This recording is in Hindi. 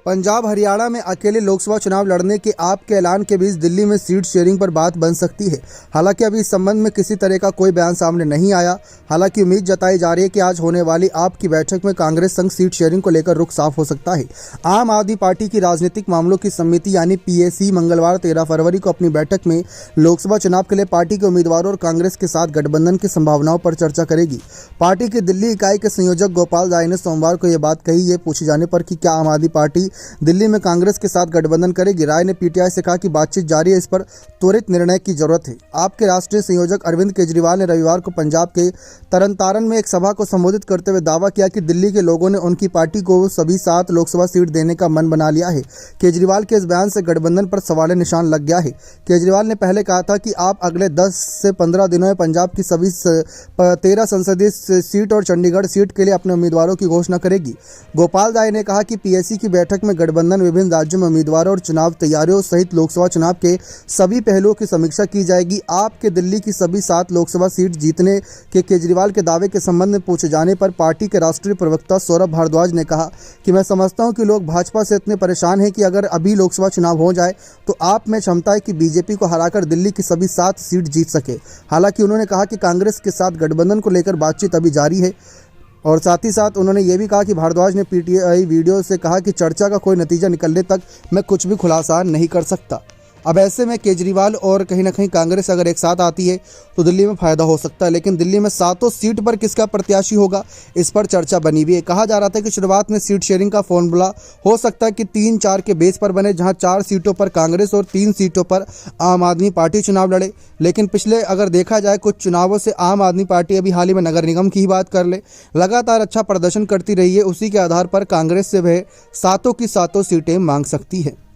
पंजाब हरियाणा में अकेले लोकसभा चुनाव लड़ने के आप के ऐलान के बीच दिल्ली में सीट शेयरिंग पर बात बन सकती है। हालांकि अभी इस संबंध में किसी तरह का कोई बयान सामने नहीं आया। हालांकि उम्मीद जताई जा रही है कि आज होने वाली आप की बैठक में कांग्रेस संग सीट शेयरिंग को लेकर रुख साफ हो सकता है। आम आदमी पार्टी की राजनीतिक मामलों की समिति यानी पीएसी मंगलवार 13 फरवरी को अपनी बैठक में लोकसभा चुनाव के लिए पार्टी के उम्मीदवारों और कांग्रेस के साथ गठबंधन की संभावनाओं पर चर्चा करेगी। पार्टी की दिल्ली इकाई के संयोजक गोपाल राय ने सोमवार को यह बात कही। ये पूछे जाने पर कि क्या आम आदमी पार्टी दिल्ली में कांग्रेस के साथ गठबंधन करेगी, राय ने पीटीआई से कहा कि बातचीत जारी है, इस पर त्वरित निर्णय की जरूरत है। आपके राष्ट्रीय संयोजक अरविंद केजरीवाल ने रविवार को पंजाब के तरनतारन में एक सभा को संबोधित करते हुए दावा किया कि दिल्ली के लोगों ने उनकी पार्टी को सभी 7 लोकसभा सीट देने का मन बना लिया है। केजरीवाल के इस बयान से गठबंधन पर सवाल निशान लग गया है। केजरीवाल ने पहले कहा था कि आप अगले 10 से 15 दिनों में पंजाब की सभी 13 संसदीय सीट और चंडीगढ़ सीट के लिए अपने उम्मीदवारों की घोषणा करेगी। गोपाल राय ने कहा कि पीएसी की बैठक में गठबंधन, विभिन्न राज्यों में उम्मीदवारों और चुनाव तैयारियों सहित लोकसभा चुनाव के सभी पहलुओं की समीक्षा की जाएगी। आपके दिल्ली की सभी 7 लोकसभा सीट जीतने के केजरीवाल के दावे के संबंध में पूछे जाने पर पार्टी के राष्ट्रीय प्रवक्ता सौरभ भारद्वाज ने कहा कि मैं समझता हूं कि लोग भाजपा से इतने परेशान हैं कि अगर अभी लोकसभा चुनाव हो जाए तो आप में क्षमता है कि बीजेपी को हराकर दिल्ली की सभी 7 सीट जीत सके। हालांकि उन्होंने कहा कि कांग्रेस के साथ गठबंधन को लेकर बातचीत अभी जारी है और साथ ही साथ उन्होंने ये भी कहा कि भारद्वाज ने पीटीआई वीडियो से कहा कि चर्चा का कोई नतीजा निकलने तक मैं कुछ भी खुलासा नहीं कर सकता। अब ऐसे में केजरीवाल और कहीं ना कहीं कांग्रेस अगर एक साथ आती है तो दिल्ली में फ़ायदा हो सकता है, लेकिन दिल्ली में 7 सीट पर किसका प्रत्याशी होगा इस पर चर्चा बनी हुई है। कहा जा रहा था कि शुरुआत में सीट शेयरिंग का फॉर्मूला हो सकता है कि 3-4 के बेस पर बने, जहां 4 सीटों पर कांग्रेस और 3 सीटों पर आम आदमी पार्टी चुनाव लड़े। लेकिन पिछले अगर देखा जाए कुछ चुनावों से आम आदमी पार्टी अभी हाल ही में नगर निगम की ही बात कर ले, लगातार अच्छा प्रदर्शन करती रही है। उसी के आधार पर कांग्रेस से वह 7 की 7 सीटें मांग सकती है।